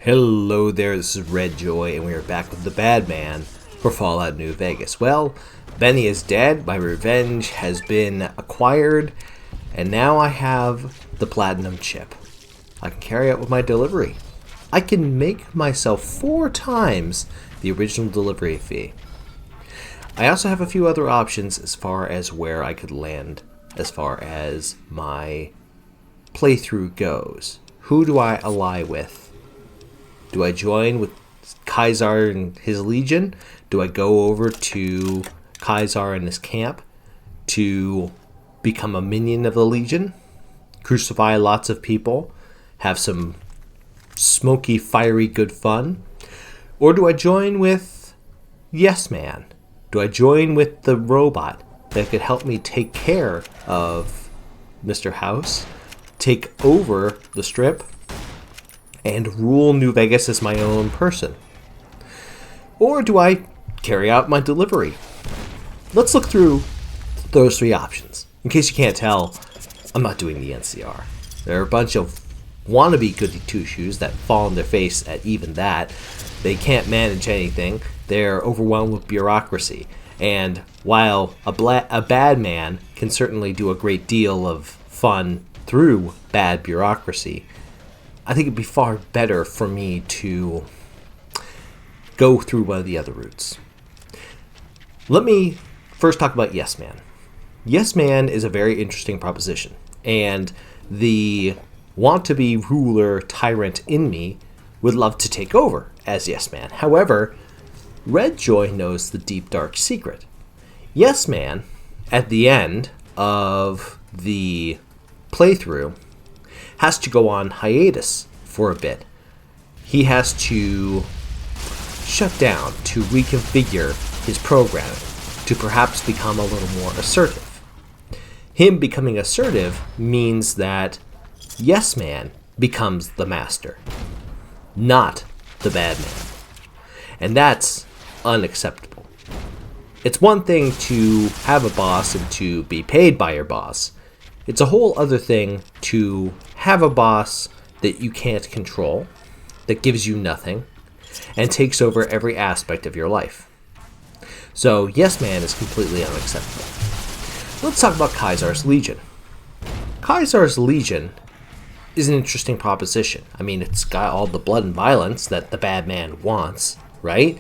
Hello there, this is Red Joy, and we are back with the Bad Man for Fallout New Vegas. Well, Benny is dead, my revenge has been acquired, and now I have the Platinum Chip. I can carry out with my delivery. I can make myself 4 times the original delivery fee. I also have a few other options as far as where I could land, as far as my playthrough goes. Who do I ally with? Do I join with Kaisar and his legion? Do I go over to Kaisar and his camp to become a minion of the legion? Crucify lots of people? Have some smoky, fiery good fun? Or do I join with Yes Man? Do I join with the robot that could help me take care of Mr. House, take over the strip, and rule New Vegas as my own person? Or do I carry out my delivery? Let's look through those 3 options. In case you can't tell, I'm not doing the NCR. There are a bunch of wannabe goody two-shoes that fall on their face at even that. They can't manage anything. They're overwhelmed with bureaucracy. And while a bad man can certainly do a great deal of fun through bad bureaucracy, I think it'd be far better for me to go through one of the other routes. Let me first talk about Yes Man. Yes Man is a very interesting proposition, and the want-to-be ruler tyrant in me would love to take over as Yes Man. However, Red Joy knows the deep dark secret. Yes Man, at the end of the playthrough, has to go on hiatus for a bit. He has to shut down to reconfigure his programming to perhaps become a little more assertive. Him becoming assertive means that Yes Man becomes the master, not the bad man. And that's unacceptable. It's one thing to have a boss and to be paid by your boss. It's a whole other thing to have a boss that you can't control, that gives you nothing, and takes over every aspect of your life. So, Yes Man is completely unacceptable. Let's talk about Kaisar's Legion. Kaisar's Legion is an interesting proposition. I mean, it's got all the blood and violence that the bad man wants, right?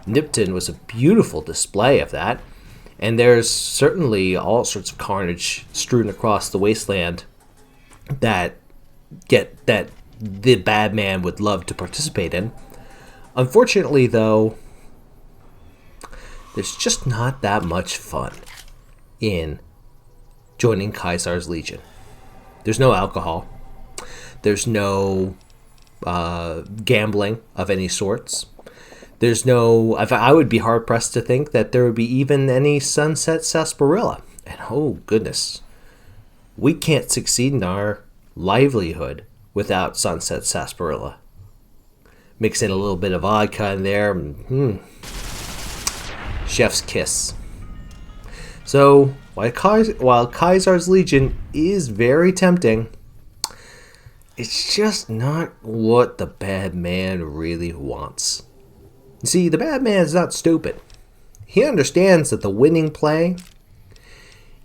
Nipton was a beautiful display of that. And there's certainly all sorts of carnage strewn across the wasteland that the bad man would love to participate in. Unfortunately, though, there's just not that much fun in joining Kaisar's Legion. There's no alcohol. There's no gambling of any sorts. There's no... I would be hard-pressed to think that there would be even any sunset sarsaparilla. And oh, goodness. We can't succeed in our livelihood without sunset sarsaparilla. Mix in a little bit of vodka in there. Chef's kiss. So, while Kaisar's Legion is very tempting, it's just not what the bad man really wants. You see, the bad man is not stupid. He understands that the winning play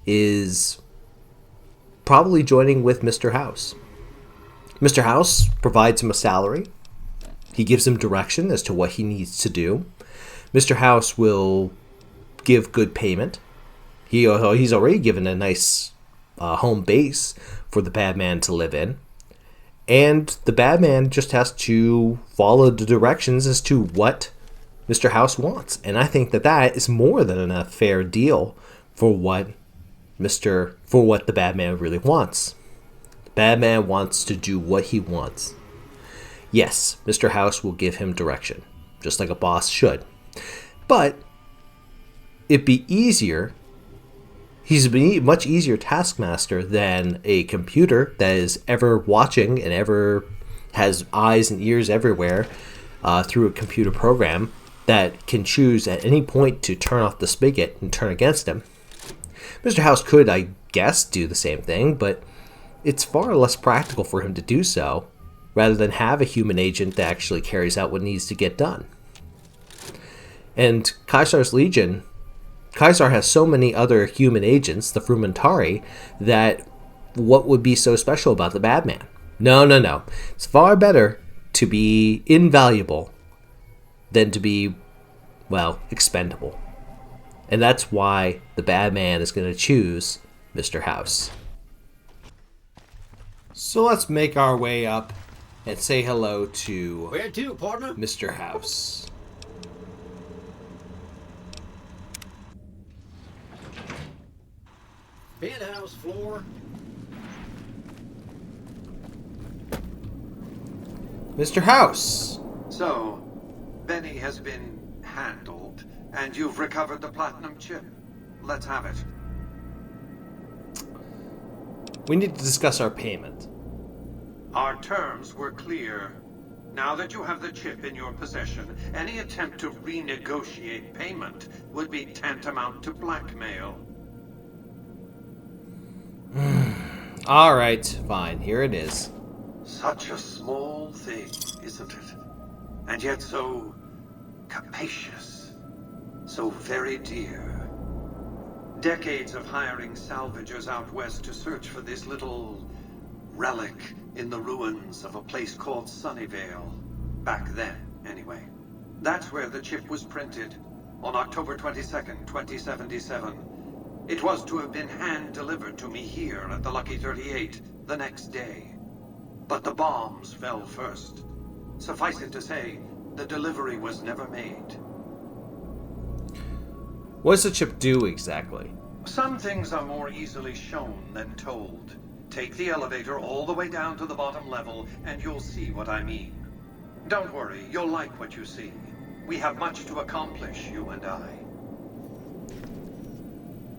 is probably joining with Mr. House. Mr. House provides him a salary. He gives him direction as to what he needs to do. Mr. House will give good payment. He's already given a nice home base for the bad man to live in. And the bad man just has to follow the directions as to what Mr. House wants. And I think that is more than a fair deal for what the bad man really wants. The bad man wants to do what he wants. Yes, Mr. House will give him direction, just like a boss should. But it'd be easier. He's a much easier taskmaster than a computer that is ever watching and ever has eyes and ears everywhere through a computer program that can choose at any point to turn off the spigot and turn against him. Mr. House could, I guess, do the same thing, but it's far less practical for him to do so rather than have a human agent that actually carries out what needs to get done. And Caesar's Legion, Caesar has so many other human agents, the Frumentari, that what would be so special about the bad man? No. It's far better to be invaluable than to be, well, expendable. And that's why the bad man is going to choose Mr. House. So let's make our way up and say hello to Where to, partner? Mr. House. Penthouse floor. Mr. House! So, Benny has been handled, and you've recovered the platinum chip. Let's have it. We need to discuss our payment. Our terms were clear. Now that you have the chip in your possession, any attempt to renegotiate payment would be tantamount to blackmail. Alright, fine. Here it is. Such a small thing, isn't it? And yet so capacious. So very dear. Decades of hiring salvagers out west to search for this little relic in the ruins of a place called Sunnyvale. Back then, anyway. That's where the chip was printed, on October 22nd, 2077. It was to have been hand-delivered to me here at the Lucky 38 the next day. But the bombs fell first. Suffice it to say, the delivery was never made. What does the chip do exactly? Some things are more easily shown than told. Take the elevator all the way down to the bottom level, and you'll see what I mean. Don't worry, you'll like what you see. We have much to accomplish, you and I.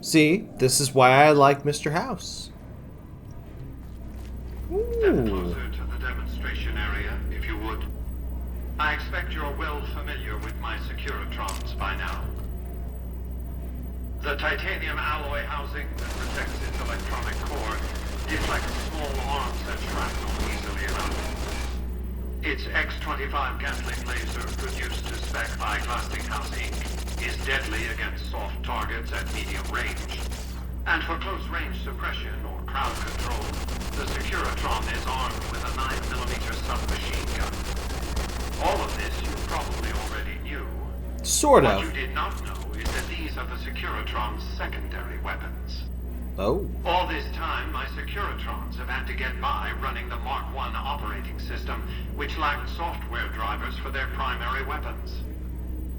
See, this is why I like Mr. House. Step closer to the demonstration area, if you would. I expect you're well familiar with my Securitrons by now. The titanium alloy housing that protects its electronic core deflects small arms and shrapnel easily enough. Its X-25 Gatling laser, produced to spec by Glassinghouse Inc., is deadly against soft targets at medium range. And for close-range suppression or crowd control, the Securitron is armed with a 9mm submachine gun. All of this you probably already knew. Sort of. What you did not know is that these are the Securitron's secondary weapons. Oh. All this time, my Securitrons have had to get by running the Mark I operating system, which lacked software drivers for their primary weapons.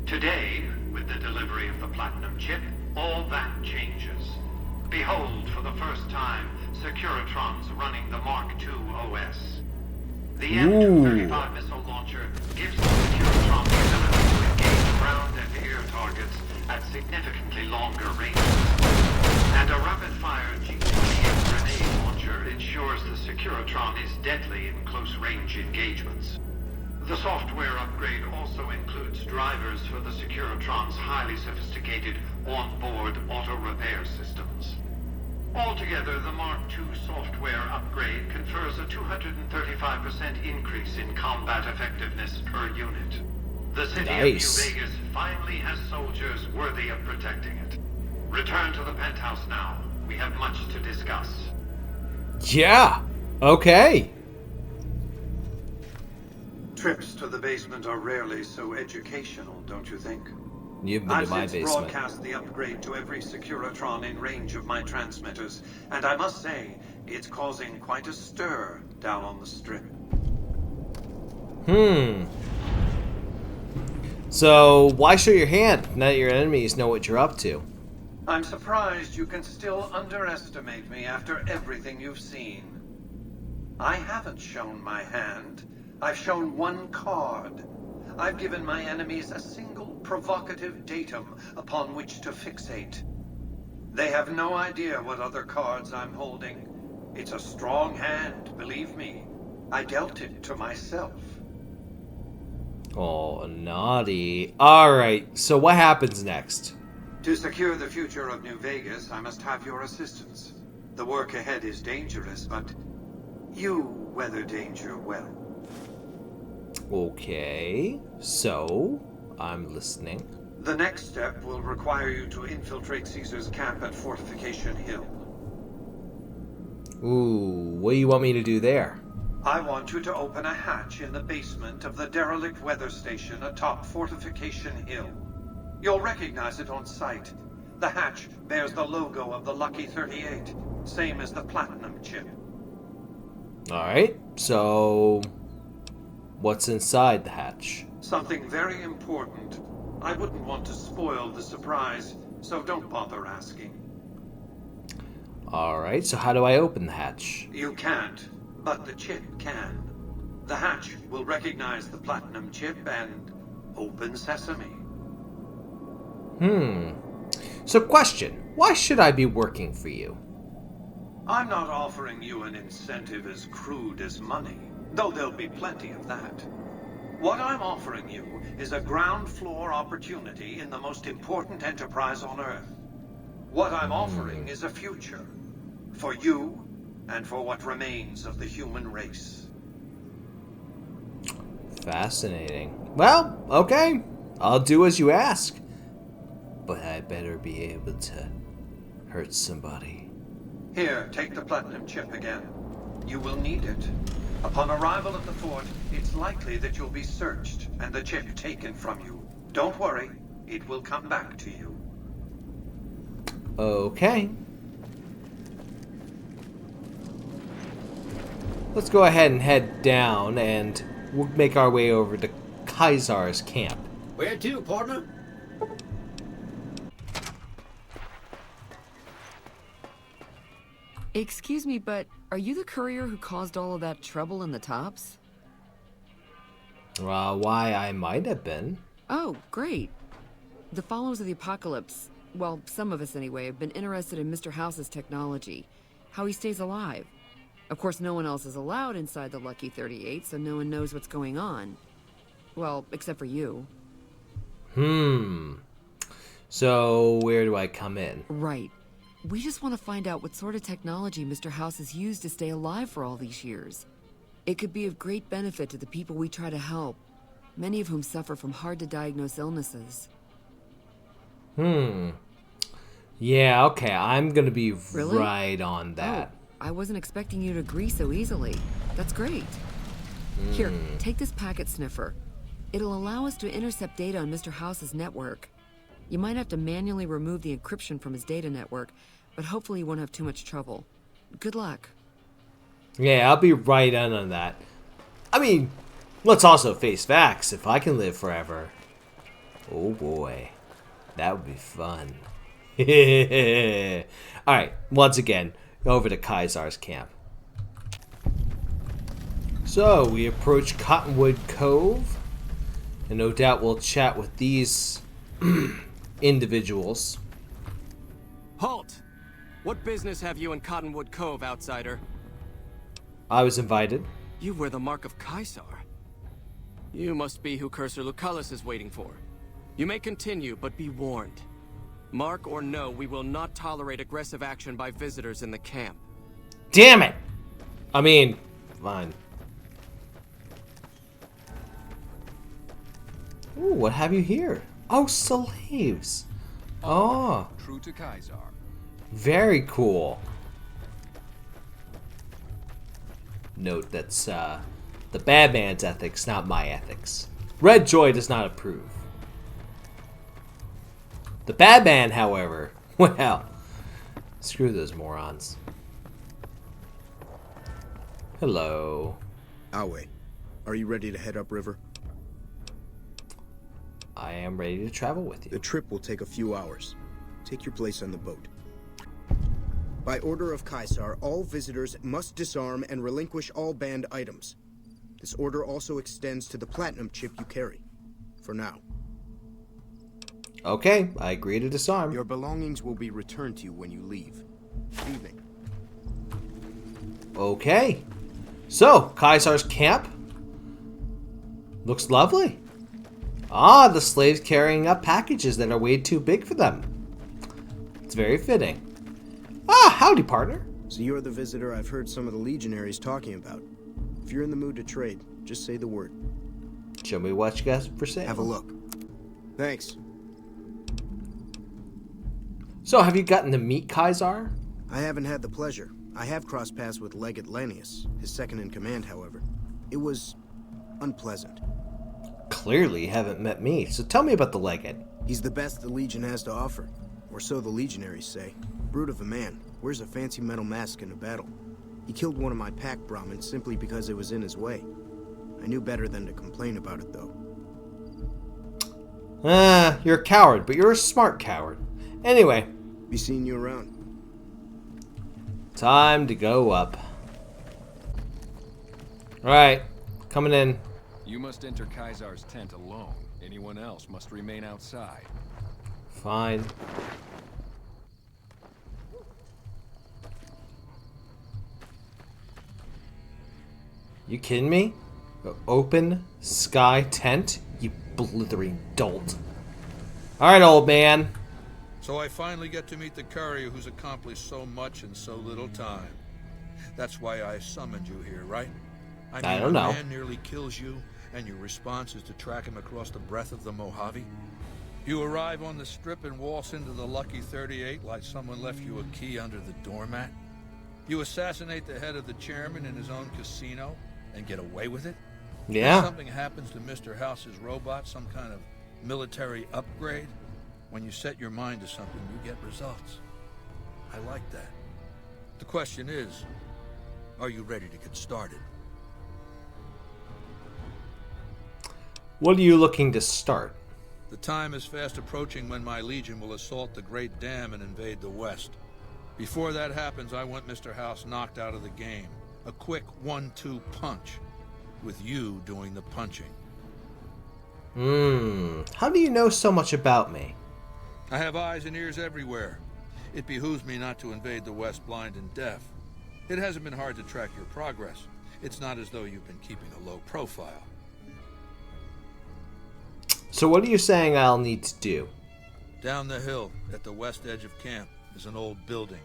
Today, with the delivery of the Platinum chip, all that changes. Behold, for the first time, Securitrons running the Mark II OS. The M235 missile launcher gives the Securitron the ability to engage ground and air targets at significantly longer ranges. And a rapid-fire G2 grenade launcher ensures the Securitron is deadly in close-range engagements. The software upgrade also includes drivers for the Securitron's highly sophisticated on-board auto-repair systems. Altogether, the Mark II software upgrade confers a 235% increase in combat effectiveness per unit. The city of New Vegas finally has soldiers worthy of protecting it. Return to the penthouse now. We have much to discuss. Yeah. Okay. Trips to the basement are rarely so educational, don't you think? You've been to my I've since basement. broadcast the upgrade to every Securitron in range of my transmitters, and I must say, it's causing quite a stir down on the strip. So, why show your hand now that your enemies know what you're up to? I'm surprised you can still underestimate me after everything you've seen. I haven't shown my hand. I've shown one card. I've given my enemies a single provocative datum upon which to fixate. They have no idea what other cards I'm holding. It's a strong hand, believe me. I dealt it to myself. Oh, naughty. Alright, so what happens next? To secure the future of New Vegas, I must have your assistance. The work ahead is dangerous, but you weather danger well. Okay, so I'm listening. The next step will require you to infiltrate Caesar's camp at Fortification Hill. Ooh, what do you want me to do there? I want you to open a hatch in the basement of the derelict weather station atop Fortification Hill. You'll recognize it on sight. The hatch bears the logo of the Lucky 38, same as the platinum chip. Alright, so what's inside the hatch? Something very important. I wouldn't want to spoil the surprise, so don't bother asking. Alright, so how do I open the hatch? You can't, but the chip can. The hatch will recognize the platinum chip and open sesame. So question, why should I be working for you? I'm not offering you an incentive as crude as money, though there'll be plenty of that. What I'm offering you is a ground floor opportunity in the most important enterprise on Earth. What I'm offering is a future. For you, and for what remains of the human race. Fascinating. Well, okay. I'll do as you ask. But I better be able to hurt somebody. Here, take the platinum chip again. You will need it. Upon arrival at the fort, it's likely that you'll be searched and the chip taken from you. Don't worry, it will come back to you. Okay. Let's go ahead and head down, and we'll make our way over to Kaisar's camp. Where to, partner? Excuse me, but are you the courier who caused all of that trouble in the tops? Why, I might have been. Oh, great. The followers of the apocalypse, well, some of us anyway, have been interested in Mr. House's technology, how he stays alive. Of course, no one else is allowed inside the Lucky 38, so no one knows what's going on. Well, except for you. So, where do I come in? Right. We just want to find out what sort of technology Mr. House has used to stay alive for all these years. It could be of great benefit to the people we try to help, many of whom suffer from hard-to-diagnose illnesses. Yeah, okay, I'm gonna be Really? right on that. Oh, I wasn't expecting you to agree so easily. That's great. Here, take this packet sniffer. It'll allow us to intercept data on Mr. House's network. You might have to manually remove the encryption from his data network, but hopefully you won't have too much trouble. Good luck. Yeah, I'll be right on that. I mean, let's also face facts. If I can live forever, oh boy, that would be fun. Alright, once again, over to Kaisar's camp. So, we approach Cottonwood Cove, and no doubt we'll chat with these individuals. Halt! What business have you in Cottonwood Cove, outsider? I was invited. You wear the mark of Caesar. You must be who Cursor Lucullus is waiting for. You may continue, but be warned. Mark or no, we will not tolerate aggressive action by visitors in the camp. Damn it! I mean, fine. Ooh, what have you here? Oh, slaves. Oh, True to Caesar. very cool. Note that's the bad man's ethics, not my ethics. Red Joy does not approve. The bad man, however, well, screw those morons. Hello. Awe, are you ready to head upriver? I am ready to travel with The you. trip will take a few hours. Take your place on the boat. By order of Caesar, all visitors must disarm and relinquish all banned items. This order also extends to the platinum chip you carry. For now. Okay, I agree to disarm. Your belongings will be returned to you when you leave. Good evening. Okay. So, Kaisar's camp looks lovely. Ah, the slaves carrying up packages that are way too big for them. It's very fitting. Ah, howdy, partner. So you're the visitor I've heard some of the legionaries talking about. If you're in the mood to trade, just say the word. Show me what you got for sale. Have a look. Thanks. So, have you gotten to meet Kaisar? I haven't had the pleasure. I have crossed paths with Legate Lanius, his second in command, however. It was unpleasant. Clearly, you haven't met me, so tell me about the Legate. He's the best the Legion has to offer, or so the Legionaries say. Brute of a man, wears a fancy metal mask in a battle. He killed one of my pack Brahmins simply because it was in his way. I knew better than to complain about it, though. You're a coward, but you're a smart coward. Anyway. Be seeing you around. Time to go up. Alright, coming in. You must enter Kaisar's tent alone. Anyone else must remain outside. Fine. You kidding me? Open sky tent? You blithering dolt. Alright, old man. So I finally get to meet the courier who's accomplished so much in so little time. That's why I summoned you here, right? I don't know. A man nearly kills you, and your response is to track him across the breadth of the Mojave? You arrive on the strip and waltz into the Lucky 38 like someone left you a key under the doormat? You assassinate the head of the chairman in his own casino and get away with it? Yeah. If something happens to Mr. House's robot, some kind of military upgrade, when you set your mind to something, you get results. I like that. The question is, are you ready to get started? What are you looking to start? The time is fast approaching when my Legion will assault the Great Dam and invade the West. Before that happens, I want Mr. House knocked out of the game. A quick 1-2 punch, with you doing the punching. How do you know so much about me? I have eyes and ears everywhere. It behooves me not to invade the West blind and deaf. It hasn't been hard to track your progress. It's not as though you've been keeping a low profile. So what are you saying I'll need to do? Down the hill, at the west edge of camp, is an old building.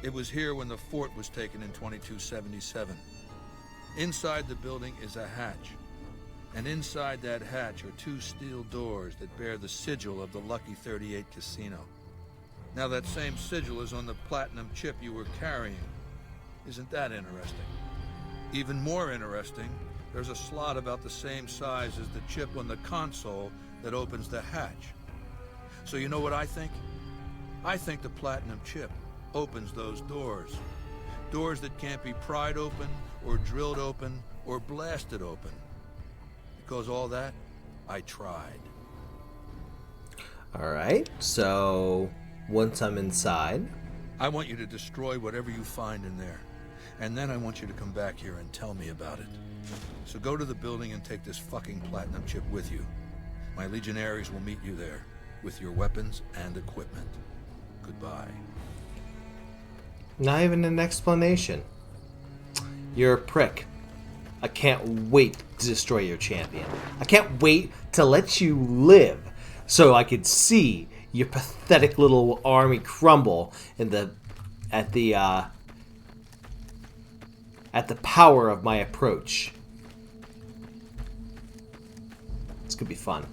It was here when the fort was taken in 2277. Inside the building is a hatch. And inside that hatch are 2 steel doors that bear the sigil of the Lucky 38 casino. Now that same sigil is on the platinum chip you were carrying. Isn't that interesting? Even more interesting, there's a slot about the same size as the chip on the console that opens the hatch. So you know what I think? I think the platinum chip opens those doors. Doors that can't be pried open, or drilled open, or blasted open. Because all that, I tried. Alright, so once I'm inside... I want you to destroy whatever you find in there. And then I want you to come back here and tell me about it. So go to the building and take this fucking platinum chip with you. My legionaries will meet you there, with your weapons and equipment. Goodbye. Not even an explanation. You're a prick. I can't wait to destroy your champion. I can't wait to let you live so I could see your pathetic little army crumble at the power of my approach. This could be fun.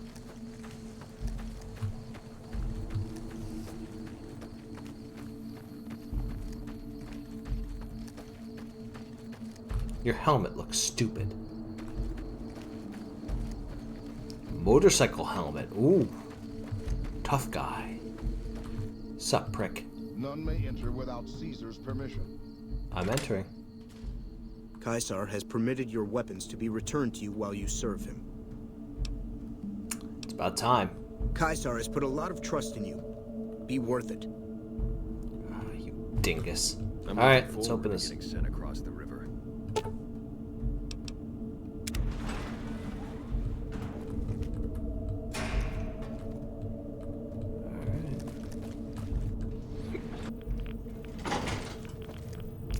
Your helmet looks stupid. Motorcycle helmet. Ooh. Tough guy. Sup, prick. None may enter without Caesar's permission. I'm entering. Kaisar has permitted your weapons to be returned to you while you serve him. It's about time. Kaisar has put a lot of trust in you. Be worth it. Oh, you dingus. Alright, let's open this. Getting sent across the river.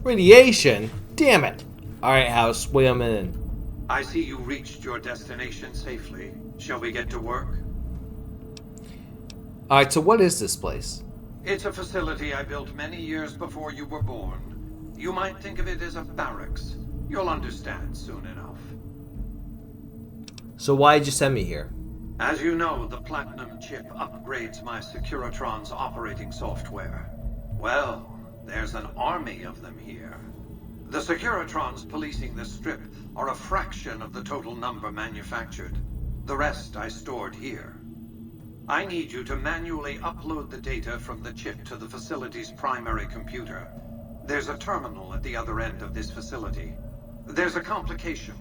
Radiation? Damn it. Alright, House, swim in. I see you reached your destination safely. Shall we get to work? Alright, so what is this place? It's a facility I built many years before you were born. You might think of it as a barracks. You'll understand soon enough. So why'd you send me here? As you know, the Platinum chip upgrades my Securitron's operating software. Well, there's an army of them here. The Securitrons policing this strip are a fraction of the total number manufactured. The rest I stored here. I need you to manually upload the data from the chip to the facility's primary computer. There's a terminal at the other end of this facility. There's a complication.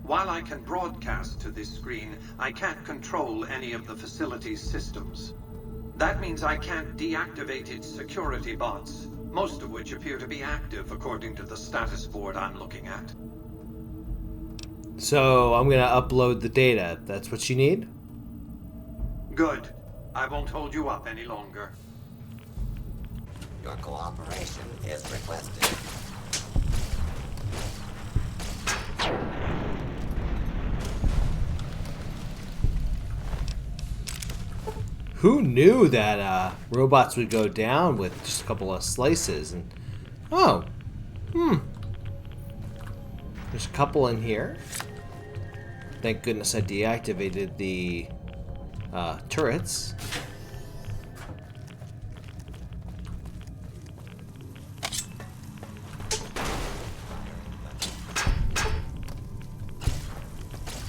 While I can broadcast to this screen, I can't control any of the facility's systems. That means I can't deactivate its security bots, most of which appear to be active according to the status board I'm looking at. So I'm gonna upload the data. That's what you need? Good. I won't hold you up any longer. Your cooperation is requested. Who knew that robots would go down with just a couple of slices? And there's a couple in here. Thank goodness I deactivated the turrets.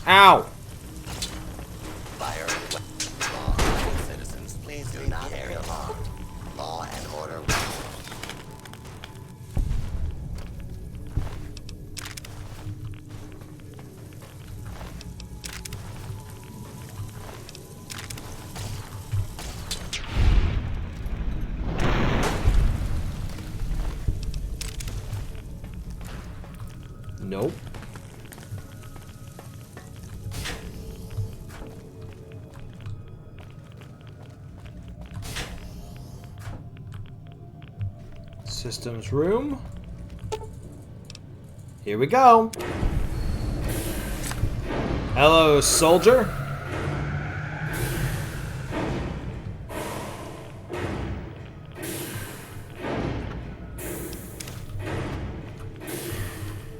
Ow! Fire law-abiding citizens, please do not carry along. Law and order. Nope. Systems room. Here we go. Hello, soldier.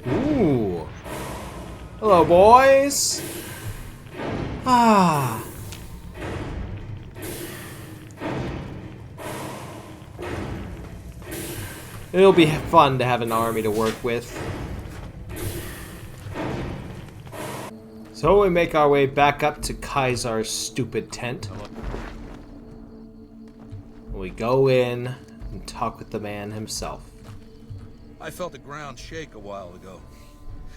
Ooh. Hello, boys. Ah. It'll be fun to have an army to work with. So we make our way back up to Kaisar's stupid tent. We go in and talk with the man himself. I felt the ground shake a while ago.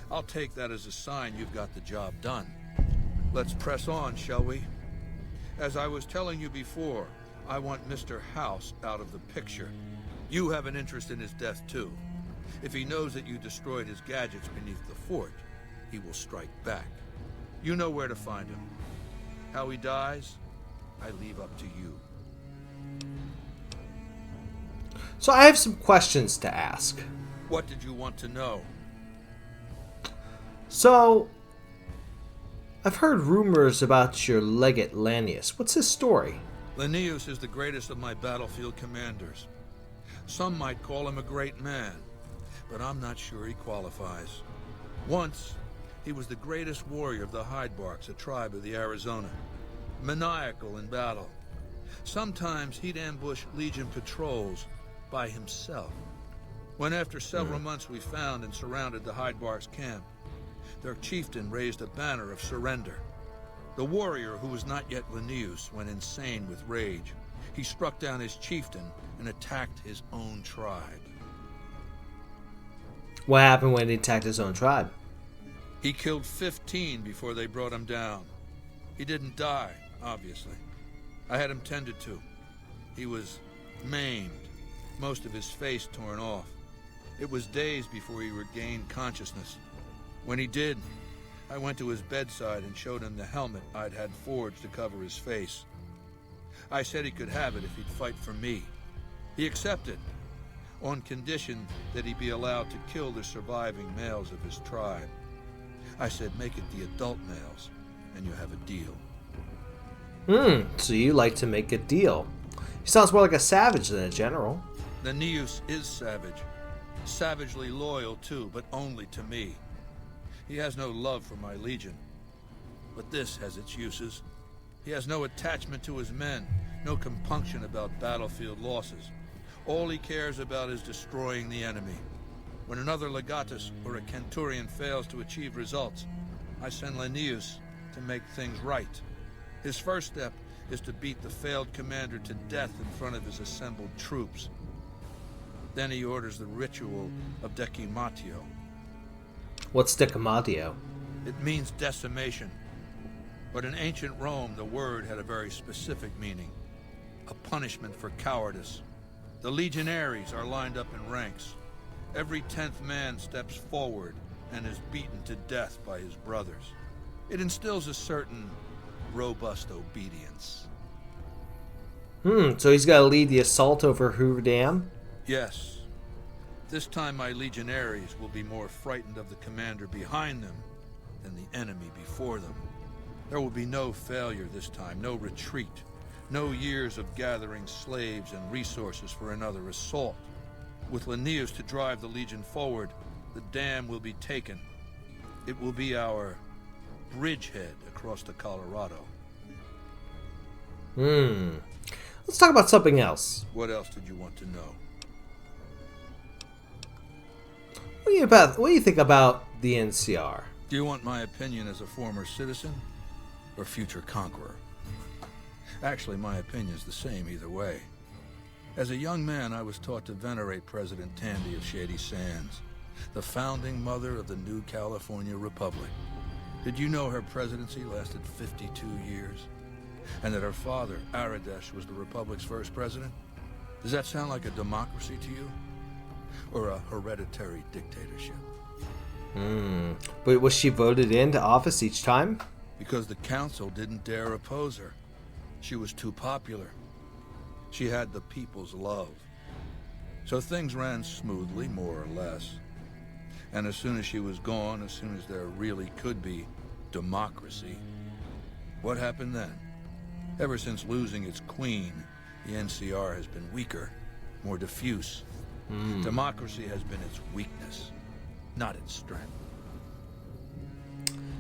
I'll take that as a sign you've got the job done. Let's press on, shall we? As I was telling you before, I want Mr. House out of the picture. You have an interest in his death, too. If he knows that you destroyed his gadgets beneath the fort, he will strike back. You know where to find him. How he dies, I leave up to you. So I have some questions to ask. What did you want to know? So, I've heard rumors about your legate Lanius. What's his story? Linnaeus is the greatest of my battlefield commanders. Some might call him a great man, but I'm not sure he qualifies. Once, he was the greatest warrior of the Hydebarks, a tribe of the Arizona. Maniacal in battle. Sometimes he'd ambush Legion patrols by himself. When after several months we found and surrounded the Hydebarks camp, their chieftain raised a banner of surrender. The warrior, who was not yet Linnaeus, went insane with rage. He struck down his chieftain and attacked his own tribe. What happened when he attacked his own tribe? He killed 15 before they brought him down. He didn't die, obviously. I had him tended to. He was maimed, most of his face torn off. It was days before he regained consciousness. When he did, I went to his bedside and showed him the helmet I'd had forged to cover his face. I said he could have it if he'd fight for me. He accepted, on condition that he be allowed to kill the surviving males of his tribe. I said, make it the adult males, and you have a deal. So you like to make a deal. He sounds more like a savage than a general. Linnaeus is savage. Savagely loyal, too, but only to me. He has no love for my legion. but this has its uses. He has no attachment to his men, no compunction about battlefield losses. All he cares about is destroying the enemy. When another legatus or a centurion fails to achieve results, I send Linnaeus to make things right. His first step is to beat the failed commander to death in front of his assembled troops. Then he orders the ritual of decimatio. What's decimatio? It means decimation. But in ancient Rome, the word had a very specific meaning. A punishment for cowardice. The legionaries are lined up in ranks. Every 10th man steps forward and is beaten to death by his brothers. It instills a certain robust obedience. So he's got to lead the assault over Hoover Dam? Yes. This time my legionaries will be more frightened of the commander behind them than the enemy before them. There will be no failure this time, no retreat, no years of gathering slaves and resources for another assault. With Linnaeus to drive the legion forward, the dam will be taken. It will be our bridgehead across the Colorado. Let's talk about something else. What else did you want to know? What do you think about the NCR? Do you want my opinion as a former citizen or future conqueror? Actually, my opinion's the same either way. As a young man, I was taught to venerate President Tandy of Shady Sands, the founding mother of the new California Republic. Did you know her presidency lasted 52 years? And that her father, Aradesh, was the Republic's first president? Does that sound like a democracy to you? Or a hereditary dictatorship? But was she voted into office each time? Because the council didn't dare oppose her. She was too popular. She had the people's love. So things ran smoothly, more or less. And as soon as she was gone, as soon as there really could be democracy, what happened then? Ever since losing its queen, the NCR has been weaker, more diffuse. Democracy has been its weakness, not its strength.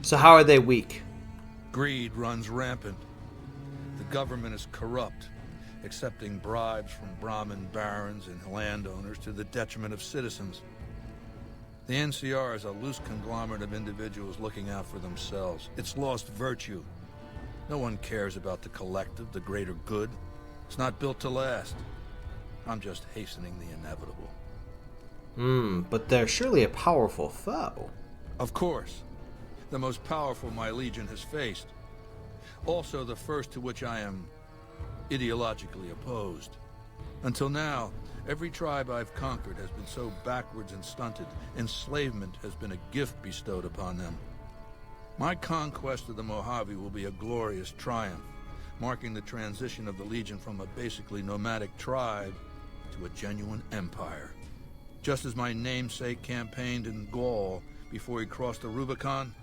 So how are they weak? Greed runs rampant. The government is corrupt, accepting bribes from Brahmin barons and landowners to the detriment of citizens. The NCR is a loose conglomerate of individuals looking out for themselves. It's lost virtue. No one cares about the collective, the greater good. It's not built to last. I'm just hastening the inevitable. But they're surely a powerful foe. Of course. The most powerful my legion has faced. Also the first to which I am ideologically opposed. Until now, every tribe I've conquered has been so backwards and stunted, enslavement has been a gift bestowed upon them. My conquest of the Mojave will be a glorious triumph, marking the transition of the Legion from a basically nomadic tribe to a genuine empire. Just as my namesake campaigned in Gaul before he crossed the Rubicon,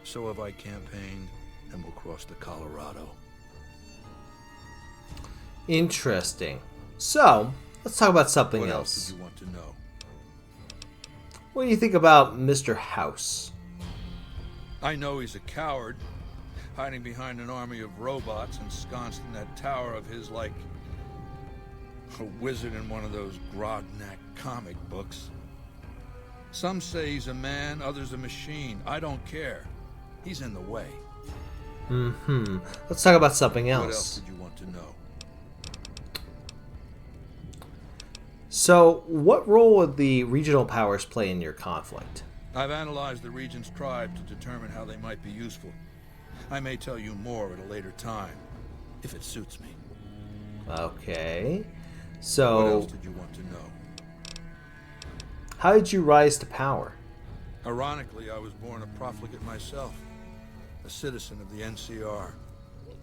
so have I campaigned and will cross the Colorado. Interesting. So, let's talk about something What else. else did you want to know? What do you think about Mr. House? I know he's a coward, hiding behind an army of robots ensconced in that tower of his like a wizard in one of those Grognak comic books. Some say he's a man, others a machine. I don't care. He's in the way. Let's talk about something else. What else did you want to know? So, what role would the regional powers play in your conflict? I've analyzed the region's tribe to determine how they might be useful. I may tell you more at a later time, if it suits me. Okay. What So, else did you want to know? how did you rise to power? Ironically, I was born a profligate myself, a citizen of the NCR.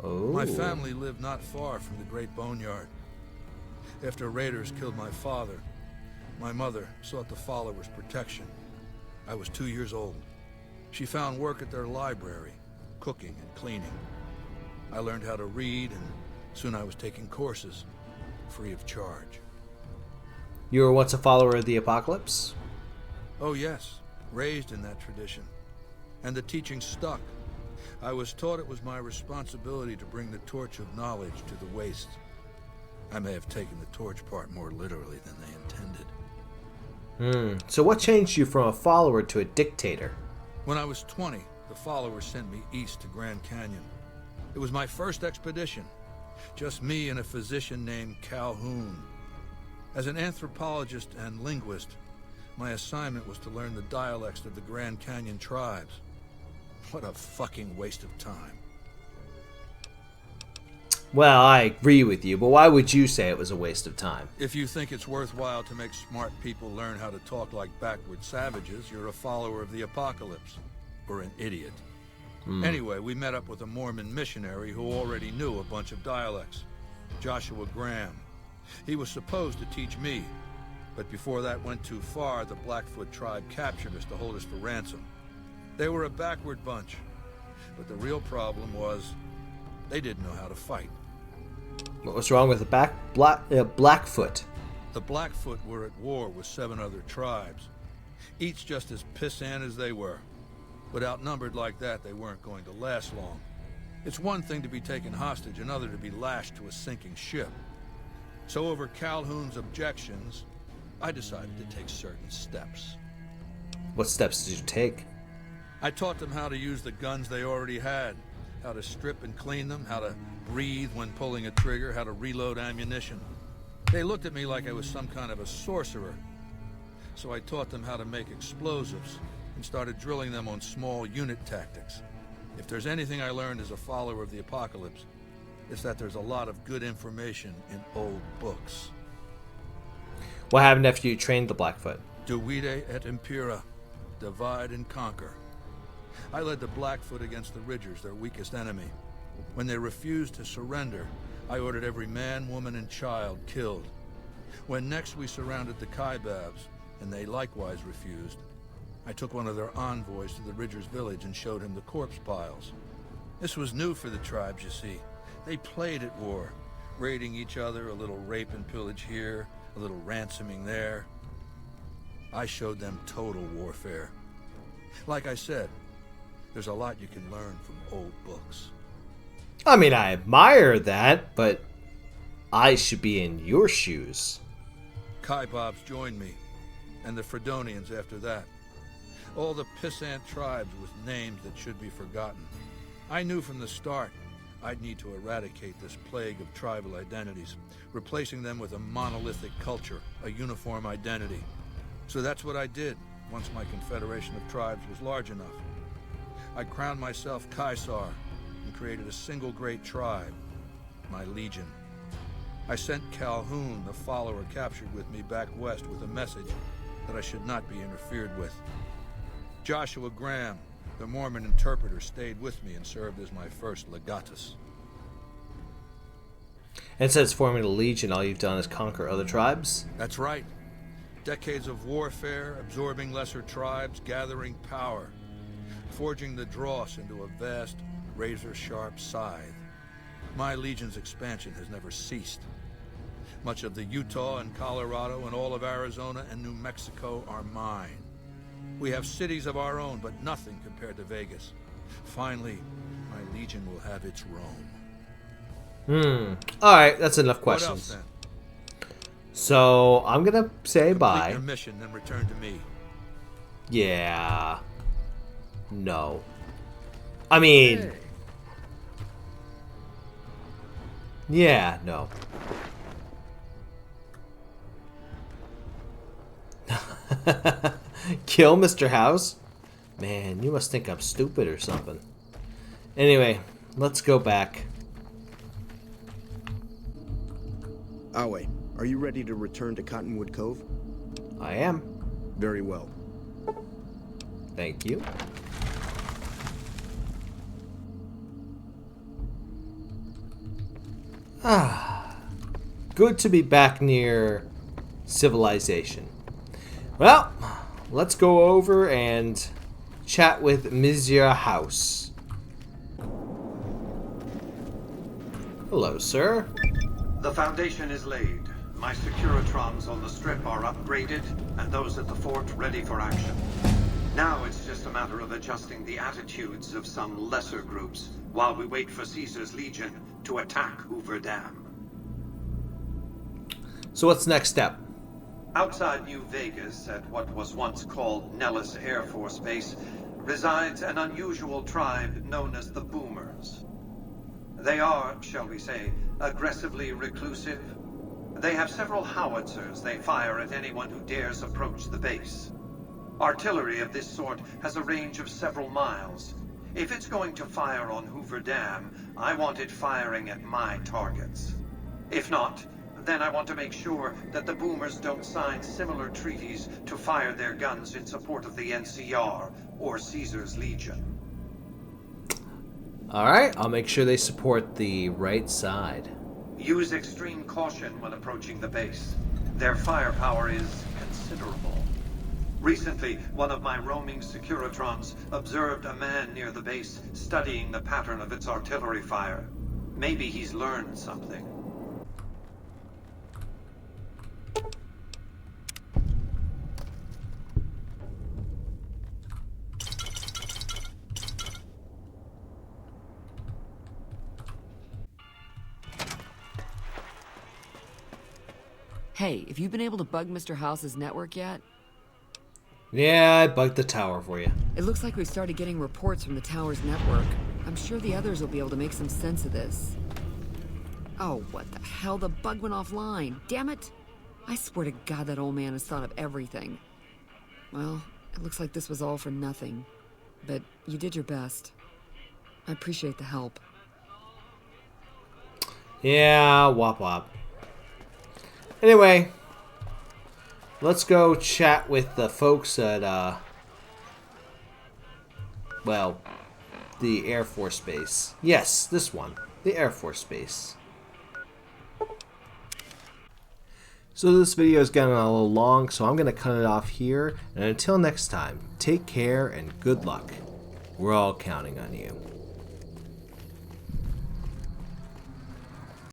Oh. My family lived not far from the Great Boneyard. After raiders killed my father, my mother sought the followers' protection. I was 2 years old. She found work at their library, cooking and cleaning. I learned how to read, and soon I was taking courses, free of charge. You were once a follower of the Apocalypse? Oh yes, raised in that tradition. And the teaching stuck. I was taught it was my responsibility to bring the torch of knowledge to the wastes. I may have taken the torch part more literally than they intended. So what changed you from a follower to a dictator? When I was 20, the followers sent me east to Grand Canyon. It was my first expedition. Just me and a physician named Calhoun. As an anthropologist and linguist, my assignment was to learn the dialects of the Grand Canyon tribes. What a fucking waste of time. Well, I agree with you, but why would you say it was a waste of time? If you think it's worthwhile to make smart people learn how to talk like backward savages, you're a follower of the apocalypse. Or an idiot. Anyway, we met up with a Mormon missionary who already knew a bunch of dialects. Joshua Graham. He was supposed to teach me, but before that went too far, the Blackfoot tribe captured us to hold us for ransom. They were a backward bunch, but the real problem was they didn't know how to fight. What was wrong with the Blackfoot? The Blackfoot were at war with 7 other tribes, each just as pissant as they were. But outnumbered like that, they weren't going to last long. It's one thing to be taken hostage, another to be lashed to a sinking ship. So over Calhoun's objections, I decided to take certain steps. What steps did you take? I taught them how to use the guns they already had, how to strip and clean them, how to breathe when pulling a trigger, how to reload ammunition. They looked at me like I was some kind of a sorcerer. So I taught them how to make explosives, and started drilling them on small unit tactics. If there's anything I learned as a follower of the apocalypse, it's that there's a lot of good information in old books. What happened after you trained the Blackfoot? Divide et impera. Divide and conquer. I led the Blackfoot against the Ridgers, their weakest enemy. When they refused to surrender, I ordered every man, woman, and child killed. When next we surrounded the Kaibabs, and they likewise refused, I took one of their envoys to the Ridgers' village and showed him the corpse piles. This was new for the tribes, you see. They played at war, raiding each other, a little rape and pillage here, a little ransoming there. I showed them total warfare. Like I said, there's a lot you can learn from old books. I mean, I admire that, but I should be in your shoes. Kaibabs joined me, and the Fredonians after that. All the pissant tribes with names that should be forgotten. I knew from the start I'd need to eradicate this plague of tribal identities, replacing them with a monolithic culture, a uniform identity. So that's what I did once my confederation of tribes was large enough. I crowned myself Caesar and created a single great tribe, my legion. I sent Calhoun, the follower captured with me, back west with a message that I should not be interfered with. Joshua Graham, the Mormon interpreter, stayed with me and served as my first legatus. And since forming a legion, all you've done is conquer other tribes? That's right. Decades of warfare, absorbing lesser tribes, gathering power, forging the dross into a vast, razor-sharp scythe. My legion's expansion has never ceased. Much of the Utah and Colorado and all of Arizona and New Mexico are mine. We have cities of our own, but nothing compared to Vegas. Finally, my legion will have its Rome. Alright, that's enough questions. What else, then? So, I'm gonna say bye. Complete your mission, then return to me. Yeah. No. I mean... Hey. Yeah, no. Kill Mr. House? Man, you must think I'm stupid or something. Anyway, let's go back. Awe, are you ready to return to Cottonwood Cove? I am. Very well. Thank you. Good to be back near civilization. Well, let's go over and chat with Monsieur House. Hello, sir. The foundation is laid. My Securitrons on the strip are upgraded, and those at the fort ready for action. Now it's just a matter of adjusting the attitudes of some lesser groups while we wait for Caesar's Legion to attack Hoover Dam. So what's the next step? Outside New Vegas, at what was once called Nellis Air Force Base, resides an unusual tribe known as the Boomers. They are, shall we say, aggressively reclusive. They have several howitzers they fire at anyone who dares approach the base. Artillery of this sort has a range of several miles. If it's going to fire on Hoover Dam, I want it firing at my targets. If not, then I want to make sure that the Boomers don't sign similar treaties to fire their guns in support of the NCR or Caesar's Legion. Alright, I'll make sure they support the right side. Use extreme caution when approaching the base. Their firepower is considerable. Recently, one of my roaming Securitrons observed a man near the base studying the pattern of its artillery fire. Maybe he's learned something. Hey, have you been able to bug Mr. House's network yet? Yeah, I bugged the tower for you. It looks like we've started getting reports from the tower's network. I'm sure the others will be able to make some sense of this. Oh, what the hell? The bug went offline. Damn it! I swear to God that old man has thought of everything. Well, it looks like this was all for nothing. But you did your best. I appreciate the help. Yeah, wop wop. Anyway, let's go chat with the folks at, well, the Air Force Base. Yes, this one. The Air Force Base. So this video is getting a little long, so I'm going to cut it off here. And until next time, take care and good luck. We're all counting on you.